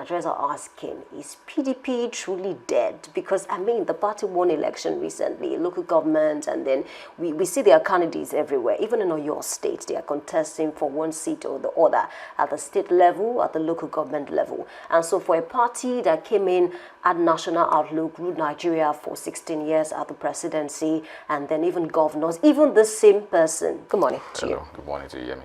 Nigerians are asking, is PDP truly dead? Because, I mean, the party won election recently, local government, and then we see their candidates everywhere. Even in your state, they are contesting for one seat or the other at the state level, at the local government level. And so for a party that came in, had national outlook, ruled Nigeria for 16 years at the presidency, and then even governors, even the same person. Good morning to you. Hello, good morning to you, Yemi.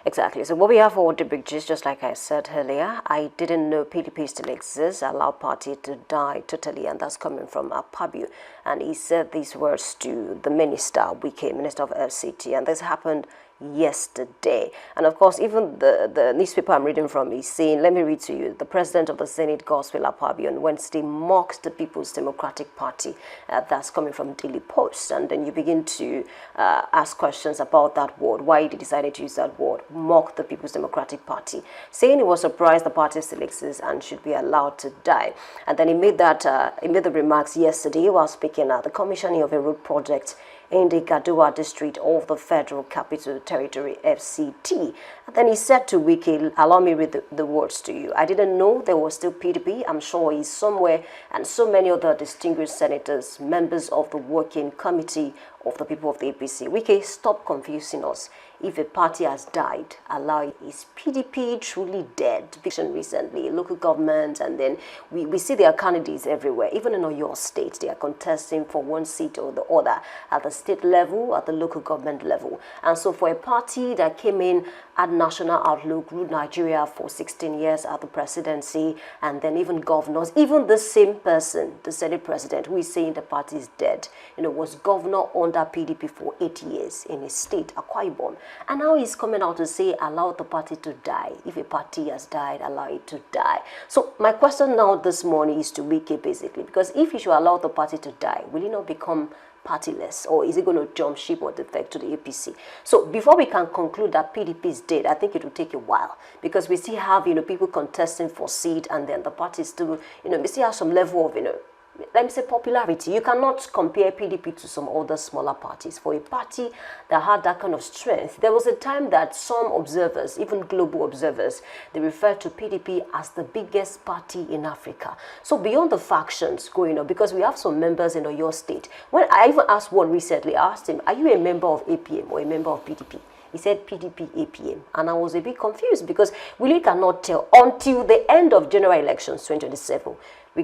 Exactly. So what we have for the big gist, just like I said earlier, I didn't know PDP still exists, allow party to die totally, and that's coming from Akpabio. And he said these words to the minister, Wike, Minister of FCT, and this happened yesterday. And of course, even the newspaper I'm reading from is saying, let me read to you, the president of the Senate, Godswill Akpabio, on Wednesday mocked the People's Democratic Party. That's coming from Daily Post. And then you begin to ask questions about that word, why he decided to use that word, mock the People's Democratic Party, saying he was surprised the party still exists and should be allowed to die. And then he made the remarks yesterday while speaking at the commissioning of a road project in the Gadowa district of the Federal Capital Territory, FCT. And then he said to Wike, allow me read the words to you. I didn't know there was still PDP. I'm sure he's somewhere, and so many other distinguished senators, members of the working committee of the people of the APC. Wike, stop confusing us. If a party has died, allow it. Is PDP truly dead? Recently, local government, and then we see their candidates everywhere. Even in your state, they are contesting for one seat or the other at the state level, at the local government level. And so for a party that came in, had national outlook, ruled Nigeria for 16 years at the presidency, and then even governors, even the same person, the Senate president, who is saying the party is dead, was governor under PDP for 8 years in his state, Akwa Ibom. And now he's coming out to say, allow the party to die. If a party has died, allow it to die. So my question now this morning is to Wike, basically, because if you should allow the party to die, will it not become partyless, or is it going to jump ship or defect to the APC? So before we can conclude that PDP is dead, I think it will take a while, because we still have people contesting for seat, and then the party still we still have some level of let me say popularity. You cannot compare PDP to some other smaller parties. For a party that had that kind of strength, there was a time that some observers, even global observers, they referred to PDP as the biggest party in Africa. So beyond the factions going on, because we have some members in your state. When I even asked one recently, I asked him, are you a member of APM or a member of PDP? He said PDP, APM. And I was a bit confused, because we really cannot tell until the end of general elections 2027.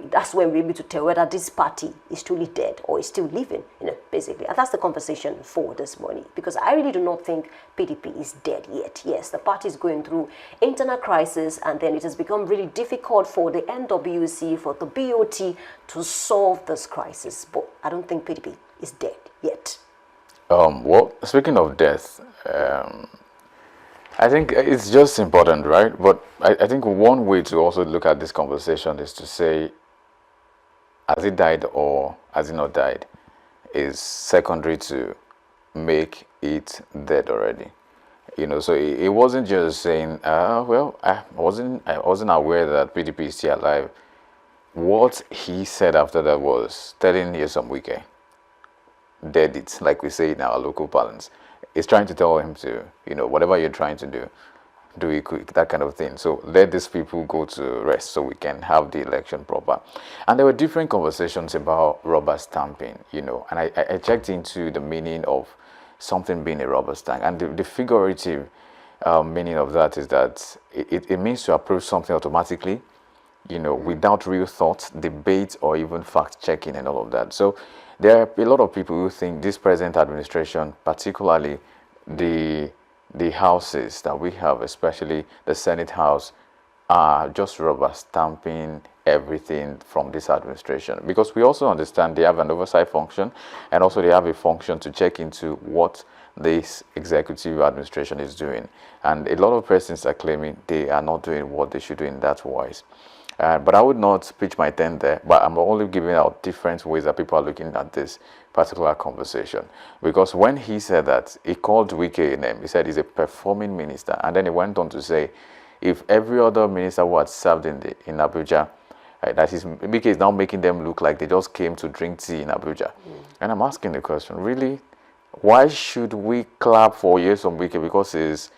That's when we're able to tell whether this party is truly dead or is still living, basically. And that's the conversation for this morning, because I really do not think PDP is dead yet. Yes, the party is going through internal crisis, and then it has become really difficult for the NWC, for the BOT to solve this crisis. But I don't think PDP is dead yet. Well, speaking of death, I think it's just important, right? But I think one way to also look at this conversation is to say, has it died or has it not died, is secondary to make it dead already. So it wasn't just saying, well, I wasn't aware that PDP is still alive. What he said after that was telling Nyesom Wike, dead it, like we say in our local parlance. It's trying to tell him to, whatever you're trying to do it quick, that kind of thing. So let these people go to rest so we can have the election proper. And there were different conversations about rubber stamping, and I checked into the meaning of something being a rubber stamp. And the figurative meaning of that is that it means to approve something automatically, without real thought, debate, or even fact-checking and all of that. So there are a lot of people who think this present administration, particularly the houses that we have, especially the Senate House, are just rubber stamping everything from this administration. Because we also understand they have an oversight function, and also they have a function to check into what this executive administration is doing. And a lot of persons are claiming they are not doing what they should do in that wise. But I would not pitch my tent there, but I'm only giving out different ways that people are looking at this particular conversation. Because when he said that, he called Wike a name. He said he's a performing minister. And then he went on to say, if every other minister who had served in Abuja, that is, Wike is now making them look like they just came to drink tea in Abuja. And I'm asking the question, really? Why should we clap for Nyesom Wike because he's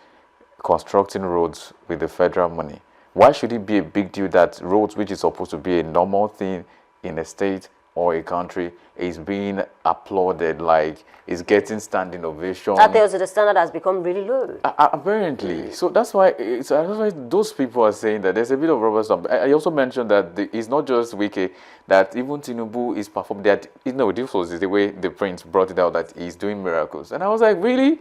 constructing roads with the federal money? Why should it be a big deal that roads, which is supposed to be a normal thing in a state or a country, is being applauded, like is getting standing ovation? That tells you the standard has become really low. Apparently, so that's why those people are saying that there's a bit of rubber stamp. I also mentioned that it's not just Wike, that even Tinubu is performing. That this was the way the prince brought it out, that he's doing miracles, and I was like, really,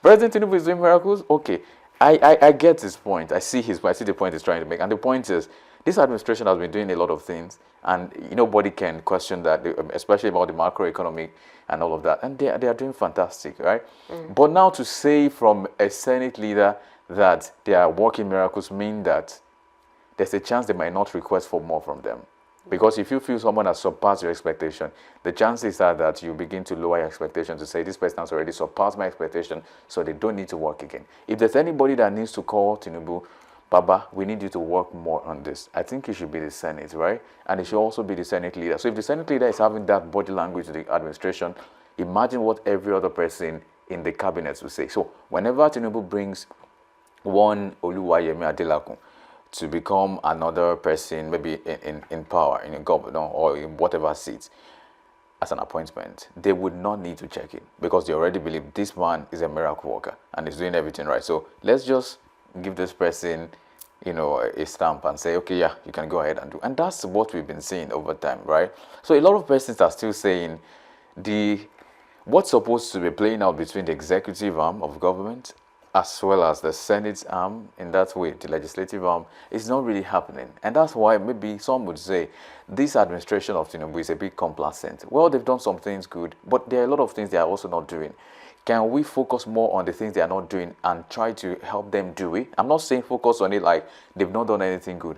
President Tinubu is doing miracles? Okay, I get his point. I see the point he's trying to make, and the point is this administration has been doing a lot of things, and nobody can question that, especially about the macroeconomic and all of that. And they are doing fantastic, right? But now to say from a Senate leader that they are working miracles mean that there's a chance they might not request for more from them. Because if you feel someone has surpassed your expectation, the chances are that you begin to lower your expectation to say, this person has already surpassed my expectation, so they don't need to work again. If there's anybody that needs to call Tinubu, Baba, we need you to work more on this, I think it should be the Senate, right? And it should also be the Senate leader. So if the Senate leader is having that body language to the administration, imagine what every other person in the cabinet will say. So whenever Tinubu brings one Oluwayemi Adelakun to become another person, maybe in power, in a governor or in whatever seats, as an appointment, they would not need to check it, because they already believe this man is a miracle worker and is doing everything right. So let's just give this person, a stamp and say, okay, yeah, you can go ahead and do. And that's what we've been seeing over time, right? So a lot of persons are still saying what's supposed to be playing out between the executive arm of government as well as the Senate arm, in that way, the legislative arm, is not really happening. And that's why maybe some would say this administration of Tinubu is a bit complacent. Well, they've done some things good, but there are a lot of things they are also not doing. Can we focus more on the things they are not doing and try to help them do it? I'm not saying focus on it like they've not done anything good.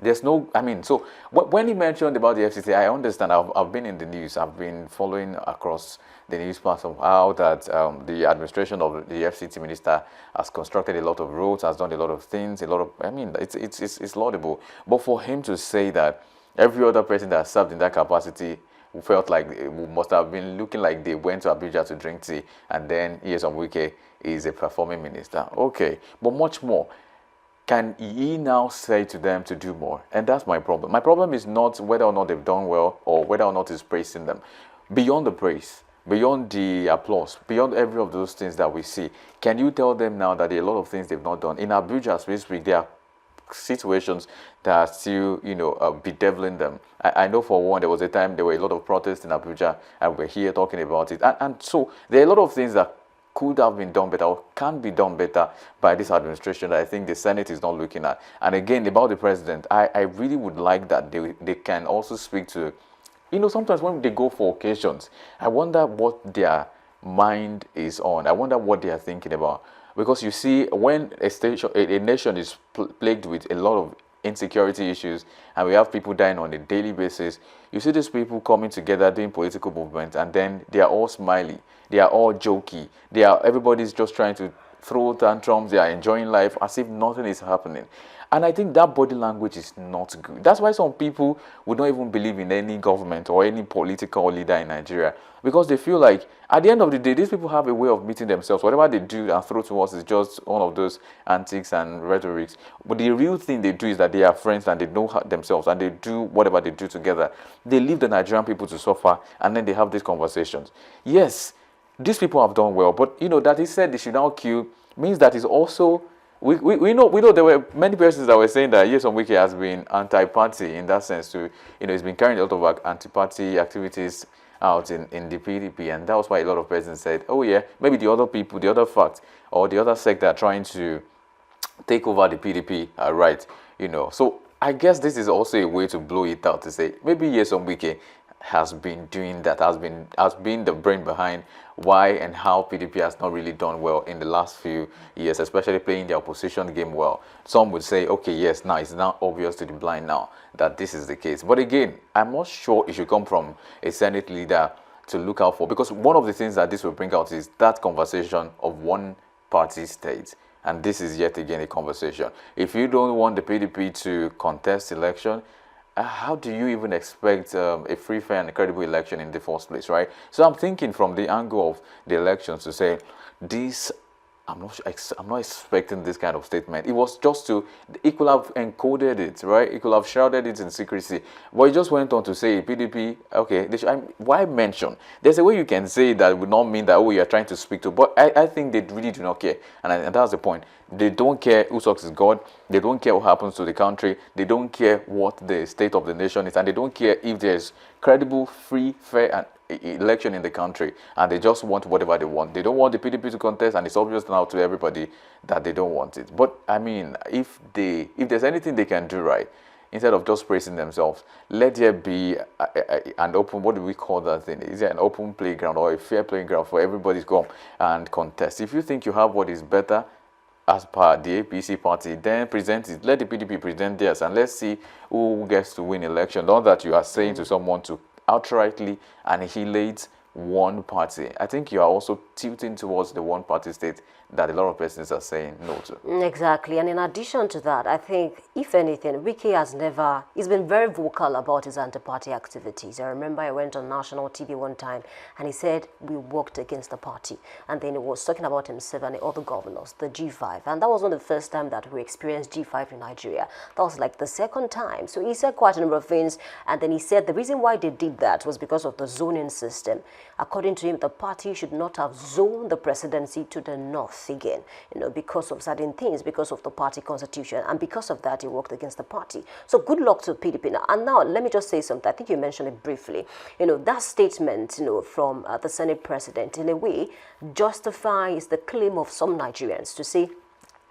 There's no, so when he mentioned about the FCT, I understand. I've been in the news. I've been following across the news parts of how that the administration of the FCT minister has constructed a lot of roads, has done a lot of things, it's laudable. But for him to say that every other person that served in that capacity felt like it must have been looking like they went to Abuja to drink tea, and then Nyesom Wike is a performing minister. Okay, but much more. Can he now say to them to do more? And that's my problem. My problem is not whether or not they've done well or whether or not he's praising them. Beyond the praise, beyond the applause, beyond every of those things that we see, can you tell them now that there are a lot of things they've not done? In Abuja, as we speak, there are situations that are still, bedeviling them. I know for one, there was a time there were a lot of protests in Abuja, and we're here talking about it. And so there are a lot of things that could have been done better or can be done better by this administration that I think the Senate is not looking at. And again, about the president, I really would like that they can also speak to, sometimes when they go for occasions, I wonder what their mind is on. I wonder what they are thinking about. Because you see, when a nation is plagued with a lot of insecurity issues, and we have people dying on a daily basis, you see these people coming together doing political movements, and then they are all smiley, they are all jokey, everybody's just trying to throw tantrums, they are enjoying life as if nothing is happening. And I think that body language is not good. That's why some people would not even believe in any government or any political leader in Nigeria, because they feel like at the end of the day, these people have a way of meeting themselves. Whatever they do and throw to us is just one of those antics and rhetorics. But the real thing they do is that they are friends and they know themselves and they do whatever they do together. They leave the Nigerian people to suffer, and then they have these conversations. Yes, these people have done well, but that he said they should now queue means that it's also... We know there were many persons that were saying that Nyesom Wike has been anti-party in that sense too. He's been carrying a lot of anti-party activities out in the PDP, and that was why a lot of persons said, oh yeah, maybe the other people, the other fact, or the other sect that are trying to take over the PDP are right, So I guess this is also a way to blow it out, to say maybe Nyesom Wike has been doing that, has been the brain behind why and how PDP has not really done well in the last few years, especially playing the opposition game well. Some would say, okay, yes, now it's now obvious to the blind now that this is the case. But again, I'm not sure it should come from a Senate leader to look out for, because one of the things that this will bring out is that conversation of one party state. And this is yet again a conversation. If you don't want the PDP to contest election, how do you even expect a free, fair, and credible election in the first place, right? So I'm thinking from the angle of the elections to say these I'm not expecting this kind of statement. It was just to, he could have encoded it, right? He could have shrouded it in secrecy. But he just went on to say, PDP, okay, why mention? There's a way you can say that would not mean that, oh, you're trying to speak to, but I think they really do not care. And that's the point. They don't care who sucks is God. They don't care what happens to the country. They don't care what the state of the nation is. And they don't care if there's credible, free, fair, and election in the country, and they just want whatever they want. They don't want the PDP to contest, and it's obvious now to everybody that they don't want it. But I mean, if there's anything they can do right, instead of just praising themselves, let there be an open, what do we call that thing? Is there an open playground or a fair playing ground for everybody to come and contest? If you think you have what is better as per the APC party, then present it. Let the PDP present theirs, and let's see who gets to win election. Not that you are saying to someone to outrightly annihilate one party. I think you are also tilting towards the one party state that a lot of persons are saying no to. Exactly. And in addition to that, I think, if anything, Wike he's been very vocal about his anti-party activities. I remember I went on national TV one time and he said, we worked against the party. And then he was talking about himself and the other governors, the G5. And that was not the first time that we experienced G5 in Nigeria. That was like the second time. So he said quite a number of things. And then he said the reason why they did that was because of the zoning system. According to him, the party should not have zoned the presidency to the north again, because of certain things, because of the party constitution, and because of that he worked against the party. So good luck to PDP now. And now let me just say something. I think you mentioned it briefly. That statement from the Senate president in a way justifies the claim of some Nigerians to say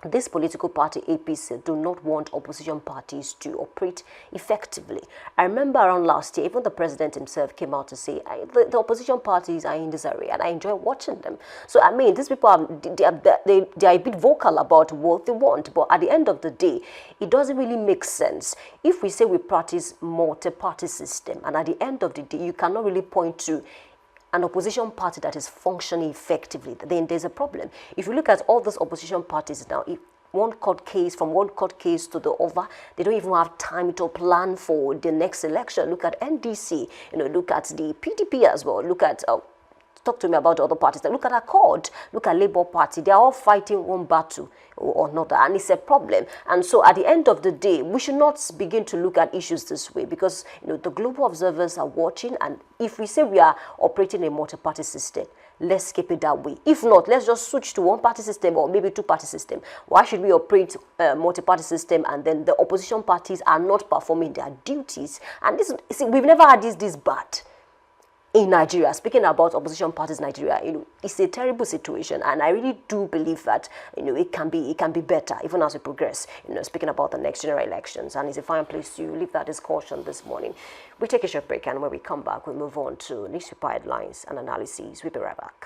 this political party, APC, do not want opposition parties to operate effectively. I remember around last year, even the president himself came out to say the opposition parties are in disarray, and I enjoy watching them. So, I mean, these people they are a bit vocal about what they want, but at the end of the day, it doesn't really make sense. If we say we practice multi-party system, and at the end of the day, you cannot really point to an opposition party that is functioning effectively, then there's a problem. If you look at all those opposition parties now, if from one court case to the other, they don't even have time to plan for the next election. Look at NDC, look at the PDP as well, look at talk to me about the other parties. Look at Accord, look at Labour Party. They are all fighting one battle or another, and it's a problem. And so at the end of the day, we should not begin to look at issues this way, because the global observers are watching, and if we say we are operating a multi-party system, let's keep it that way. If not, let's just switch to one-party system or maybe two-party system. Why should we operate a multi-party system and then the opposition parties are not performing their duties? And this, see, we've never had this bad in Nigeria. Speaking about opposition parties in Nigeria, it's a terrible situation, and I really do believe that it can be better even as we progress. Speaking about the next general elections, and it's a fine place to leave that discussion this morning. We take a short break, and when we come back, we move on to newspaper headlines and analyses. We'll be right back.